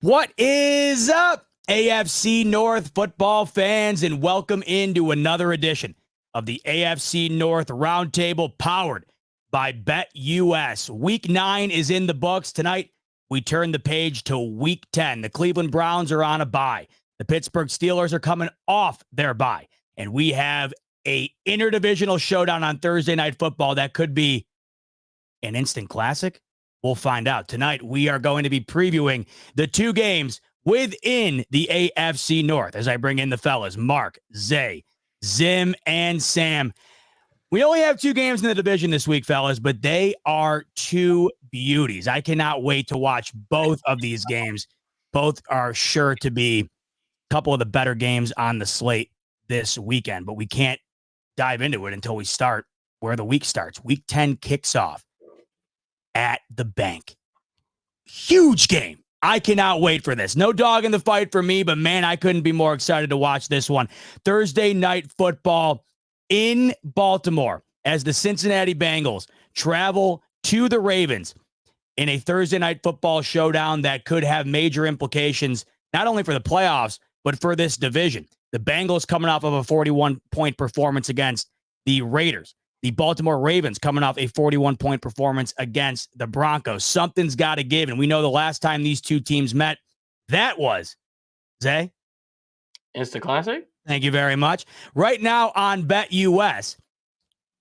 What is up, AFC North football fans, and welcome into another edition of the AFC North Roundtable powered by BetUS. Week 9 is in the books. Tonight, we turn the page to Week 10. The Cleveland Browns are on a bye. The Pittsburgh Steelers are coming off their bye. And we have a interdivisional showdown on Thursday Night Football that could be an instant classic. We'll find out. Tonight, we are going to be previewing the two games within the AFC North as I bring in the fellas, Mark, Zay, Zim, and Sam. We only have two games in the division this week, fellas, but they are two beauties. I cannot wait to watch both of these games. Both are sure to be a couple of the better games on the slate this weekend, but we can't dive into it until we start where the week starts. Week 10 kicks off at the bank. Huge game. I cannot wait for this. No dog in the fight for me, but man, I couldn't be more excited to watch this one. Thursday Night Football in Baltimore as the Cincinnati Bengals travel to the Ravens in a Thursday Night Football showdown that could have major implications, not only for the playoffs, but for this division. The Bengals coming off of a 41-point performance against the Raiders. The Baltimore Ravens coming off a 41-point performance against the Broncos. Something's got to give. And we know the last time these two teams met, that was, Zay? Instant classic? Thank you very much. Right now on BetUS,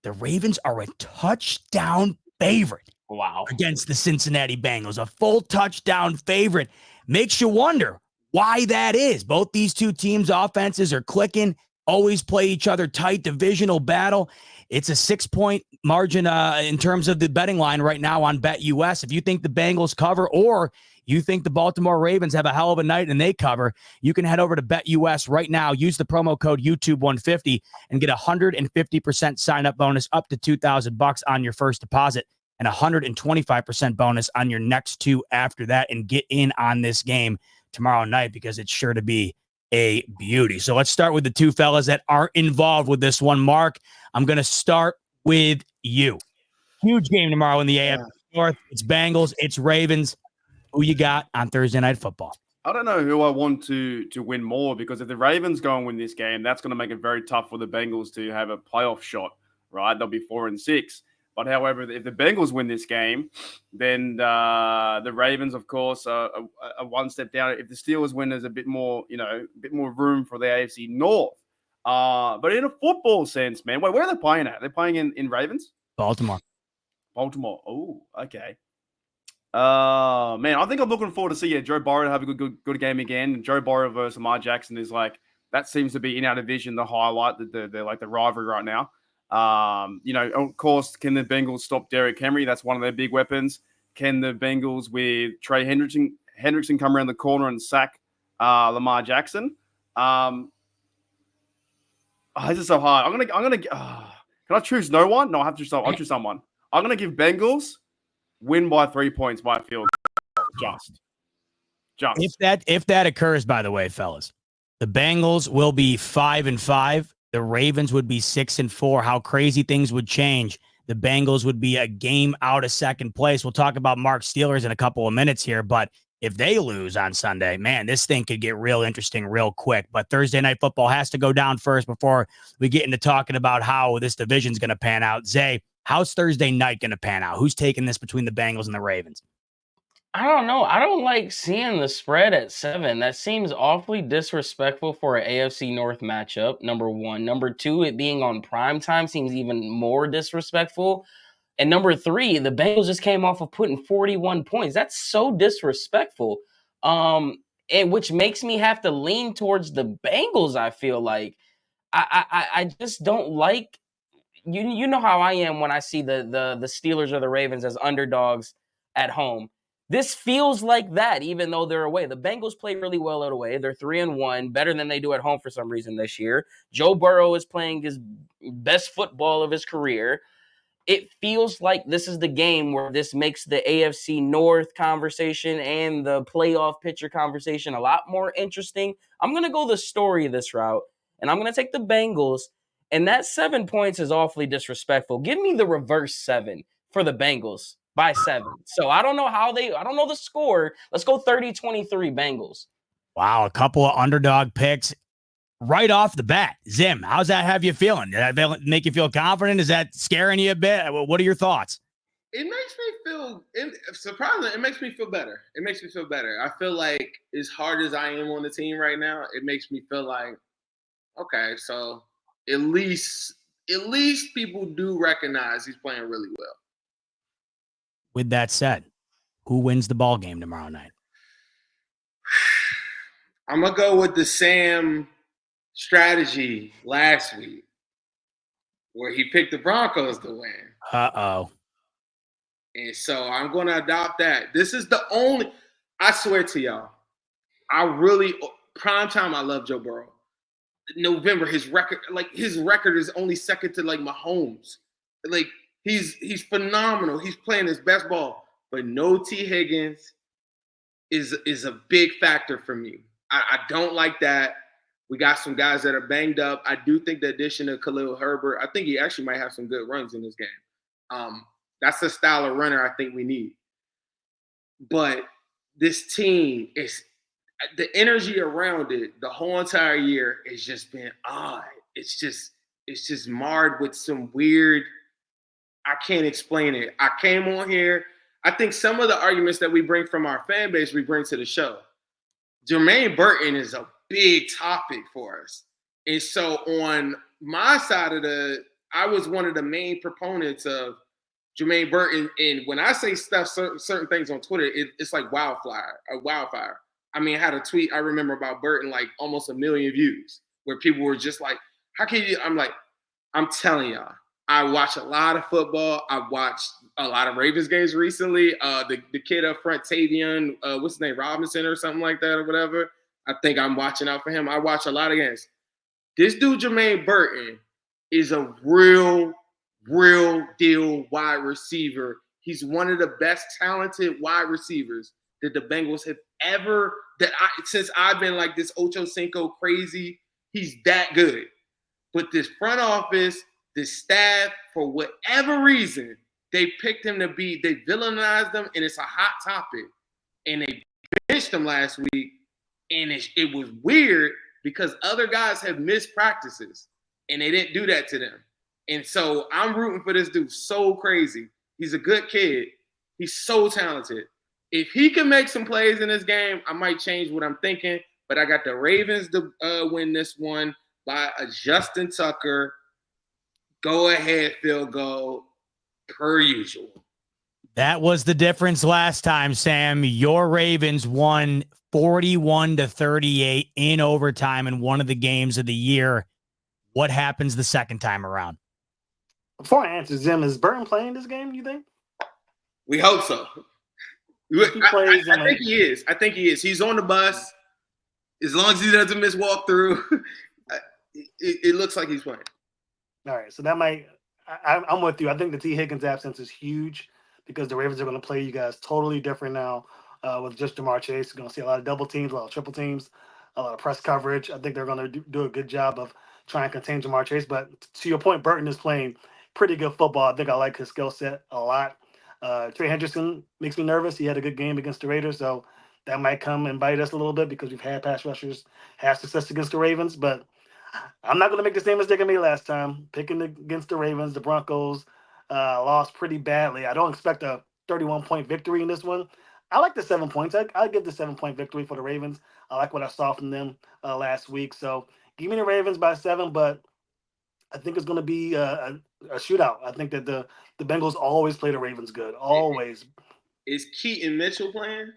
the Ravens are a touchdown favorite. Wow. Against the Cincinnati Bengals. A full touchdown favorite. Makes you wonder why that is. Both these two teams' offenses are clicking, always play each other tight, divisional battle. It's a 6-point margin in terms of the betting line right now on BetUS. If you think the Bengals cover or you think the Baltimore Ravens have a hell of a night and they cover, you can head over to BetUS right now. Use the promo code YouTube150 and get a 150% sign-up bonus up to $2,000 on your first deposit and a 125% bonus on your next two after that, and get in on this game tomorrow night because it's sure to be a beauty. So let's start with the two fellas that aren't involved with this one. Mark, I'm going to start with you. Huge game tomorrow in the AFC North. It's Bengals, it's Ravens. Who you got on Thursday Night Football? I don't know who I want to win more, because if the Ravens go and win this game, that's going to make it very tough for the Bengals to have a playoff shot, right? They'll be 4-6. But however, if the Bengals win this game, then the Ravens, of course, are one step down. If the Steelers win, there's a bit more room for the AFC North. But in a football sense, man, where are they playing at? They're playing in Ravens? Baltimore. Oh, okay. Man, I think I'm looking forward to see Joe Burrow have a good game again. Joe Burrow versus Lamar Jackson is that seems to be in our division the highlight, the rivalry right now. Of course, can the Bengals stop Derrick Henry? That's one of their big weapons. Can the Bengals with Trey Hendrickson come around the corner and sack Lamar Jackson? This is so hard. Can I choose no one? No, I have to choose someone. I'll choose someone. I'm gonna give Bengals win by 3 points by field. Just. If that occurs, by the way, fellas, the Bengals will be 5-5. The Ravens would be 6-4. How crazy things would change. The Bengals would be a game out of second place. We'll talk about Mark's Steelers in a couple of minutes here, but if they lose on Sunday, man, this thing could get real interesting real quick. But Thursday Night Football has to go down first before we get into talking about how this division's going to pan out. Zay, how's Thursday night going to pan out? Who's taking this between the Bengals and the Ravens? I don't know. I don't like seeing the spread at 7. That seems awfully disrespectful for an AFC North matchup, number one. Number two, it being on prime time seems even more disrespectful. And number three, the Bengals just came off of putting 41 points. That's so disrespectful. And which makes me have to lean towards the Bengals, I feel like. I just don't like you know how I am when I see the Steelers or the Ravens as underdogs at home. This feels like that, even though they're away. The Bengals play really well at away. They're 3-1, better than they do at home for some reason this year. Joe Burrow is playing his best football of his career. It feels like this is the game where this makes the AFC North conversation and the playoff picture conversation a lot more interesting. I'm going to go the story this route, and I'm going to take the Bengals. And that 7 points is awfully disrespectful. Give me the reverse 7 for the Bengals. by 7. So I don't know I don't know the score. Let's go 30-23 Bengals. Wow, a couple of underdog picks right off the bat. Zim, how's that have you feeling? Did that make you feel confident? Is that scaring you a bit? What are your thoughts? It makes me feel surprisingly. It makes me feel better. It makes me feel better. I feel like as hard as I am on the team right now, it makes me feel like, okay, so at least people do recognize he's playing really well. With that said, who wins the ball game tomorrow night? I'm gonna go with the Sam strategy last week, where he picked the Broncos to win. Uh-oh. And so I'm going to adopt that. This is the only, I swear to y'all, prime time, I love Joe Burrow. November, his record is only second to like Mahomes. Like he's phenomenal. He's playing his best ball, but no T. Higgins is a big factor for me. I don't like that. We got some guys that are banged up. I do think the addition of Khalil Herbert, I think he actually might have some good runs in this game. That's the style of runner I think we need. But this team is the energy around it the whole entire year has just been odd. It's just marred with some weird, I can't explain it. I came on here. I think some of the arguments that we bring from our fan base, we bring to the show. Jermaine Burton is a big topic for us. And so on my side I was one of the main proponents of Jermaine Burton, and when I say certain things on Twitter, it's like wildfire. I mean, I had a tweet I remember about Burton, like almost 1 million views, where people were just like, how can you? I'm like, I'm telling y'all, I watch a lot of football. I've watched a lot of Ravens games recently. The kid up front, Tavion, what's his name, Robinson or something like that or whatever. I think I'm watching out for him. I watch a lot of games. This dude, Jermaine Burton, is a real deal wide receiver. He's one of the best talented wide receivers that the Bengals have ever, since I've been like this Ocho Cinco crazy, he's that good. But this front office, this staff, for whatever reason, they picked him to be, they villainized him, and it's a hot topic. And they benched him last week, and it was weird because other guys have missed practices, and they didn't do that to them. And so I'm rooting for this dude so crazy. He's a good kid. He's so talented. If he can make some plays in this game, I might change what I'm thinking. But I got the Ravens to win this one by a Justin Tucker go-ahead field goal per usual. That was the difference last time, Sam. Your Ravens won 41-38 in overtime in one of the games of the year. What happens the second time around? Before I answer, Zim, is Burton playing this game, you think? We hope so. I think he is. I think he is. He's on the bus. As long as he doesn't miss walkthrough, it looks like he's playing. All right, so that might – I'm with you. I think the T. Higgins absence is huge because the Ravens are going to play you guys totally different now with just Jamar Chase. You're going to see a lot of double teams, a lot of triple teams, a lot of press coverage. I think they're going to do a good job of trying to contain Jamar Chase. But to your point, Burton is playing pretty good football. I think I like his skill set a lot. Trey Hendrickson makes me nervous. He had a good game against the Raiders, so that might come and bite us a little bit because we've had pass rushers have success against the Ravens. But I'm not going to make the same mistake I made last time, picking against the Ravens. The Broncos lost pretty badly. I don't expect a 31-point victory in this one. I like the 7 points. I'll give the 7-point victory for the Ravens. I like what I saw from them last week. So give me the Ravens by 7, but I think it's going to be a shootout. I think that the Bengals always play the Ravens good. Always. Is Keaton Mitchell playing?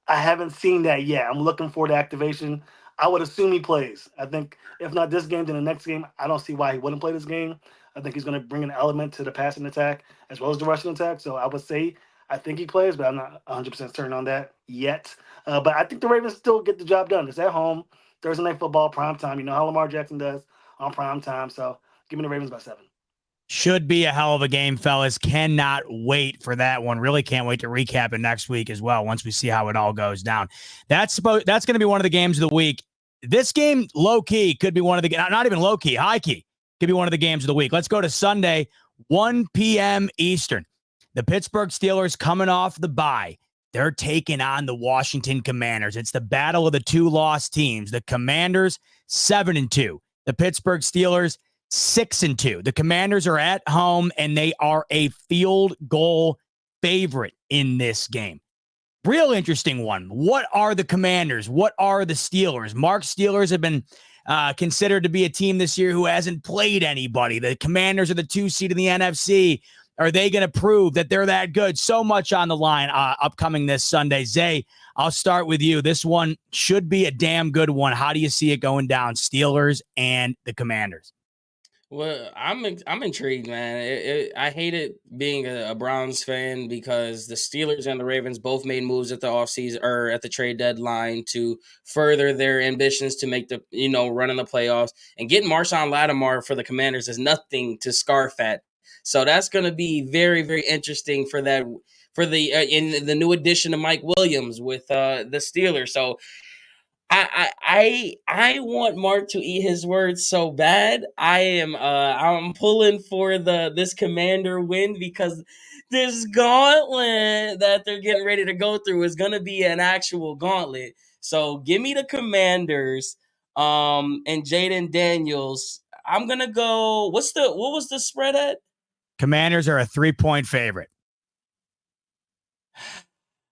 I haven't seen that yet. I'm looking for the activation. I would assume he plays. I think if not this game, then the next game. I don't see why he wouldn't play this game. I think he's going to bring an element to the passing attack as well as the rushing attack. So I would say I think he plays, but I'm not 100% certain on that yet. But I think the Ravens still get the job done. It's at home, Thursday Night Football, prime time. You know how Lamar Jackson does on prime time. So give me the Ravens by 7. Should be a hell of a game, fellas. Cannot wait for that one. Really can't wait to recap it next week as well once we see how it all goes down. That's going to be one of the games of the week. This game, low-key, could be one of the – not even low-key, high-key. Could be one of the games of the week. Let's go to Sunday, 1 p.m. Eastern. The Pittsburgh Steelers coming off the bye. They're taking on the Washington Commanders. It's the battle of the two lost teams. The Commanders 7-2. The Pittsburgh Steelers 6-2. The Commanders are at home and they are a field goal favorite in this game. Real interesting one. What are the Commanders? What are the Steelers? Mark, Steelers have been considered to be a team this year who hasn't played anybody. The Commanders are the 2 seed in the NFC. Are they going to prove that they're that good? So much on the line upcoming this Sunday. Zay, I'll start with you. This one should be a damn good one. How do you see it going down, Steelers and the Commanders? Well, I'm intrigued, man. I hate it being a Browns fan because the Steelers and the Ravens both made moves at the offseason or at the trade deadline to further their ambitions to make the run in the playoffs. And getting Marshawn Lattimore for the Commanders is nothing to scarf at. So that's going to be very, very interesting for the in the new addition of Mike Williams with the Steelers. So I want Mark to eat his words so bad. I'm pulling for this Commander win because this gauntlet that they're getting ready to go through is gonna be an actual gauntlet. So give me the Commanders, and Jaden Daniels. I'm gonna go. What was the spread at? Commanders are a 3-point favorite.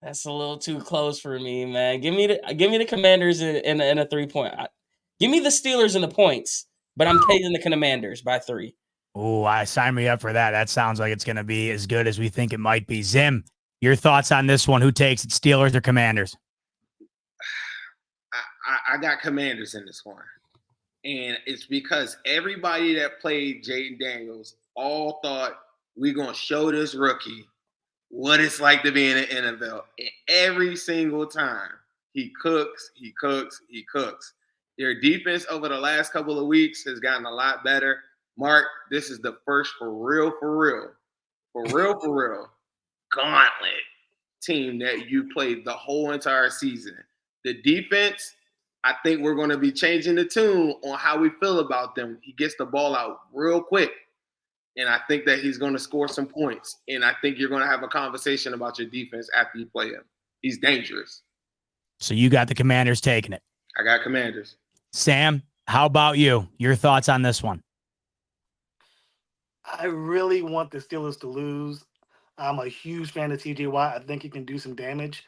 That's a little too close for me, man. Give me the Commanders in a 3-point. Give me the Steelers in the points, but I'm taking the Commanders by 3. Oh, I sign me up for that. That sounds like it's going to be as good as we think it might be. Zim, your thoughts on this one? Who takes it, Steelers or Commanders? I got Commanders in this one. And it's because everybody that played Jaden Daniels all thought we're going to show this rookie what it's like to be in the NFL. And every single time he cooks. Their defense over the last couple of weeks has gotten a lot better. Mark, this is the first for real gauntlet team that you played the whole entire season. The defense, I think we're going to be changing the tune on how we feel about them. He gets the ball out real quick. And I think that he's going to score some points. And I think you're going to have a conversation about your defense after you play him. He's dangerous. So you got the Commanders taking it. I got Commanders. Sam, how about you? Your thoughts on this one? I really want the Steelers to lose. I'm a huge fan of TJ Watt. I think he can do some damage.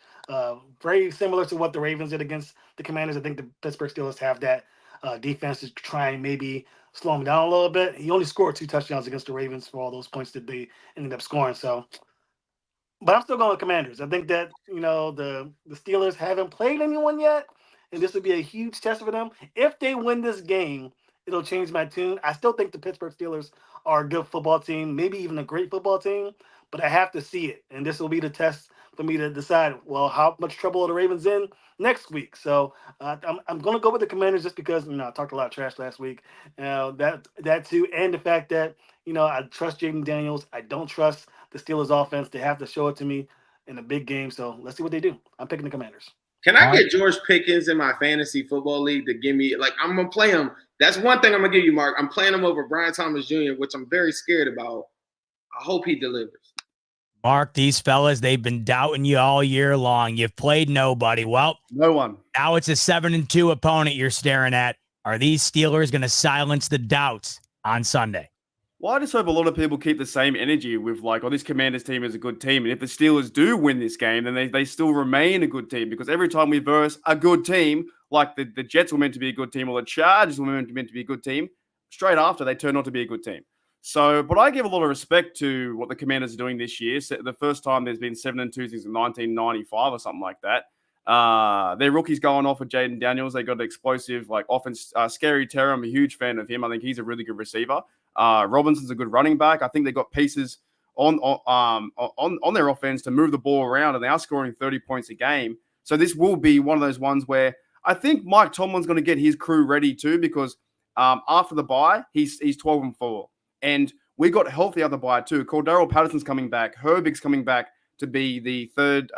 Very similar to what the Ravens did against the Commanders. I think the Pittsburgh Steelers have that defense to try and maybe slow him down a little bit. He only scored 2 touchdowns against the Ravens for all those points that they ended up scoring. So, but I'm still going with Commanders. I think that, the Steelers haven't played anyone yet, and this would be a huge test for them. If they win this game, it'll change my tune. I still think the Pittsburgh Steelers are a good football team, maybe even a great football team, but I have to see it. And this will be the test for me to decide, well, how much trouble are the Ravens in next week? So I'm going to go with the Commanders just because, I talked a lot of trash last week. That too, and the fact that, I trust Jaden Daniels. I don't trust the Steelers offense. They have to show it to me in a big game. So let's see what they do. I'm picking the Commanders. Can I get George Pickens in my fantasy football league to give me, I'm going to play him. That's one thing I'm going to give you, Mark. I'm playing him over Brian Thomas Jr., which I'm very scared about. I hope he delivers. Mark, these fellas, they've been doubting you all year long. You've played nobody. Well, No one. now it's a 7-2 opponent you're staring at. Are these Steelers going to silence the doubts on Sunday? Well, I just hope a lot of people keep the same energy with this Commanders team is a good team. And if the Steelers do win this game, then they still remain a good team. Because every time we verse a good team, like the Jets were meant to be a good team or the Chargers were meant to be a good team, straight after they turn out to be a good team. So, but I give a lot of respect to what the Commanders are doing this year. So the first time there's been 7-2 since 1995 or something like that. Their rookies going off with Jaden Daniels. They got an explosive offense. Scary Terry, I'm a huge fan of him. I think he's a really good receiver. Robinson's a good running back. I think they got pieces on their offense to move the ball around, and they are scoring 30 points a game. So this will be one of those ones where I think Mike Tomlin's going to get his crew ready too, because after the bye, he's 12-4. And we got healthy other bye too. Cordero Patterson's coming back. Herbig's coming back to be the third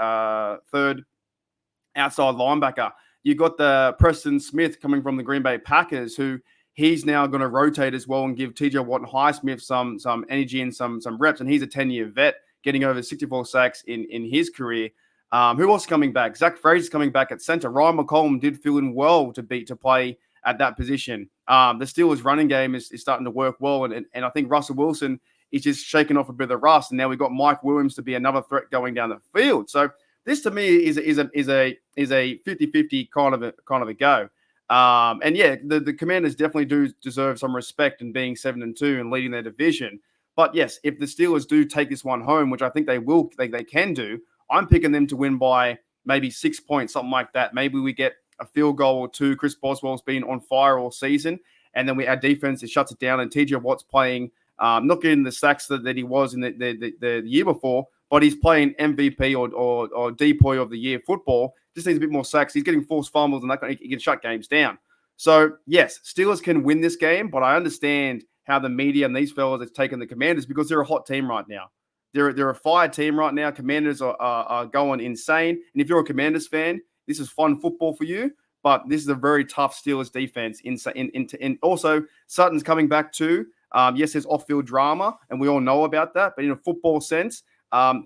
outside linebacker. You got the Preston Smith coming from the Green Bay Packers, who he's now going to rotate as well and give TJ Watt and Highsmith some energy and some reps. And he's a 10-year vet. getting over 64 sacks in his career. Who else coming back? Zach Frazier's coming back at center. Ryan McCollum did fill in well to play at that position. The Steelers' running game is starting to work well, and I think Russell Wilson is just shaking off a bit of the rust. And now we've got Mike Williams to be another threat going down the field. So this to me is a 50-50 kind of a go. And yeah, the Commanders definitely do deserve some respect in being 7-2 and leading their division. But yes, if the Steelers do take this one home, which I think they will, they can do, I'm picking them to win by maybe 6 points, something like that. Maybe we get a field goal or two. Chris Boswell's been on fire all season, and then our defense, it shuts it down, and TJ Watt's playing, not getting the sacks that he was in the year before, but he's playing MVP or DPOY of the year football. Just needs a bit more sacks. He's getting forced fumbles, and he can shut games down. So, yes, Steelers can win this game, but I understand how the media and these fellas have taken the Commanders because they're a hot team right now. They're a fire team right now. Commanders are going insane. And if you're a Commanders fan, this is fun football for you. But this is a very tough Steelers defense. And also, Sutton's coming back too. Yes, there's off-field drama, and we all know about that. But in a football sense,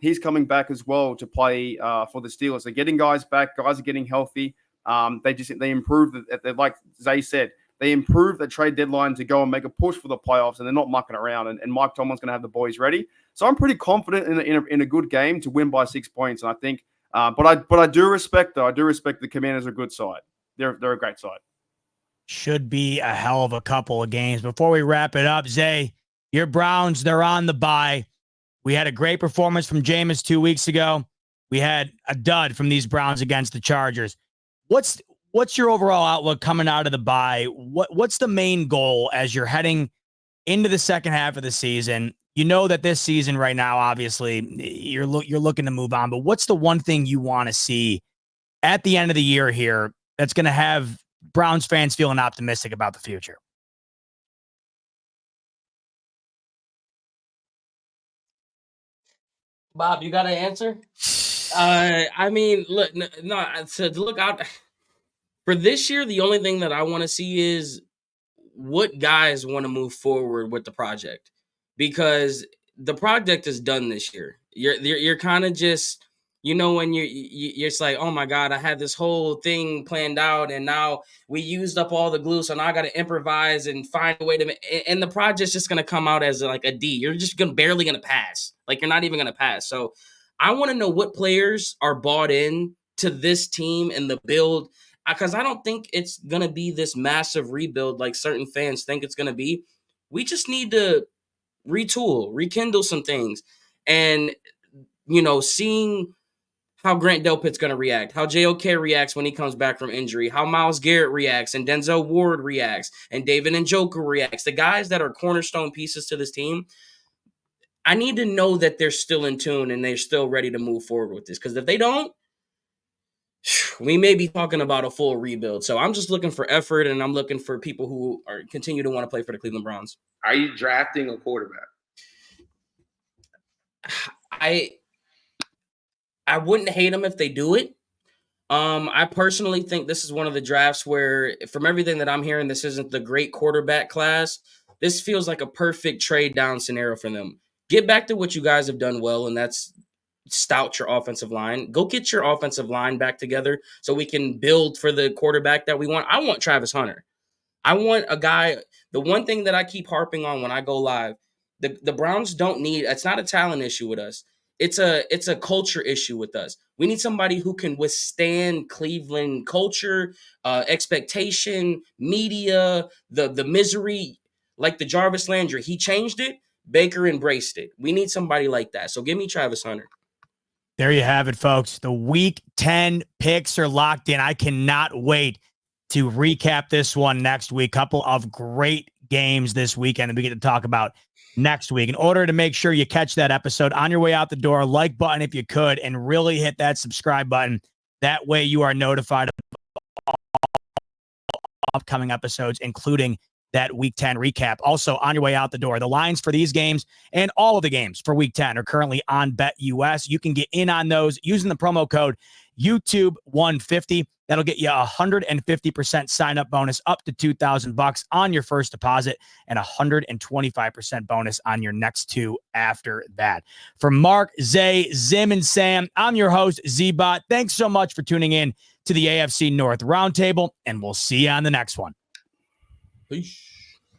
he's coming back as well to play for the Steelers. They're getting guys back. Guys are getting healthy. They improved. Like Zay said, they improved the trade deadline to go and make a push for the playoffs, and they're not mucking around. And Mike Tomlin's going to have the boys ready. So I'm pretty confident in a good game to win by 6 points. And I think, but I do respect the Commanders are a good side. They're a great side. Should be a hell of a couple of games. Before we wrap it up, Zay, your Browns, they're on the bye. We had a great performance from Jameis 2 weeks ago. We had a dud from these Browns against the Chargers. What's your overall outlook coming out of the bye? What's the main goal as you're heading into the second half of the season? You know that this season right now, obviously, you're looking to move on, but what's the one thing you want to see at the end of the year here that's going to have Browns fans feeling optimistic about the future? Bob, you got an answer? I mean, look, look out for this year. The only thing that I want to see is what guys want to move forward with the project, because the project is done this year. You're kind of just, when you're just like, oh my God, I had this whole thing planned out, and now we used up all the glue, so now I got to improvise and find a way to, and the project's just gonna come out as like a D. You're just barely gonna pass. Like, you're not even gonna pass. So I want to know what players are bought in to this team and the build, because I don't think it's going to be this massive rebuild like certain fans think it's going to be. We just need to retool, rekindle some things. And, seeing how Grant Delpit's going to react, how JOK reacts when he comes back from injury, how Myles Garrett reacts, and Denzel Ward reacts, and David Njoku reacts. The guys that are cornerstone pieces to this team, I need to know that they're still in tune and they're still ready to move forward with this. Because if they don't, we may be talking about a full rebuild. So I'm just looking for effort, and I'm looking for people who continue to want to play for the Cleveland Browns. Are you drafting a quarterback? I wouldn't hate them if they do it. I personally think this is one of the drafts where, from everything that I'm hearing, this isn't the great quarterback class. This feels like a perfect trade down scenario for them. Get back to what you guys have done well, and that's stout your offensive line. Go get your offensive line back together so we can build for the quarterback that we want. I want Travis Hunter. I want a guy. The one thing that I keep harping on when I go live, the Browns don't need, it's not a talent issue with us. It's a culture issue with us. We need somebody who can withstand Cleveland culture, expectation, media, the misery, like the Jarvis Landry. He changed it. Baker embraced it. We need somebody like that. So give me Travis Hunter. There you have it, folks. The Week 10 picks are locked in. I cannot wait to recap this one next week. Couple of great games this weekend that we get to talk about next week. In order to make sure you catch that episode on your way out the door, like button if you could, and really hit that subscribe button. That way you are notified of upcoming episodes, including that Week 10 recap. Also, on your way out the door, the lines for these games and all of the games for Week 10 are currently on BetUS. You can get in on those using the promo code YouTube 150. That'll get you 150% sign up bonus up to $2,000 on your first deposit and 125% bonus on your next two after that. For Mark, Zay, Zim, and Sam, I'm your host, Z-Bot. Thanks so much for tuning in to the AFC North Roundtable, and we'll see you on the next one. Peace.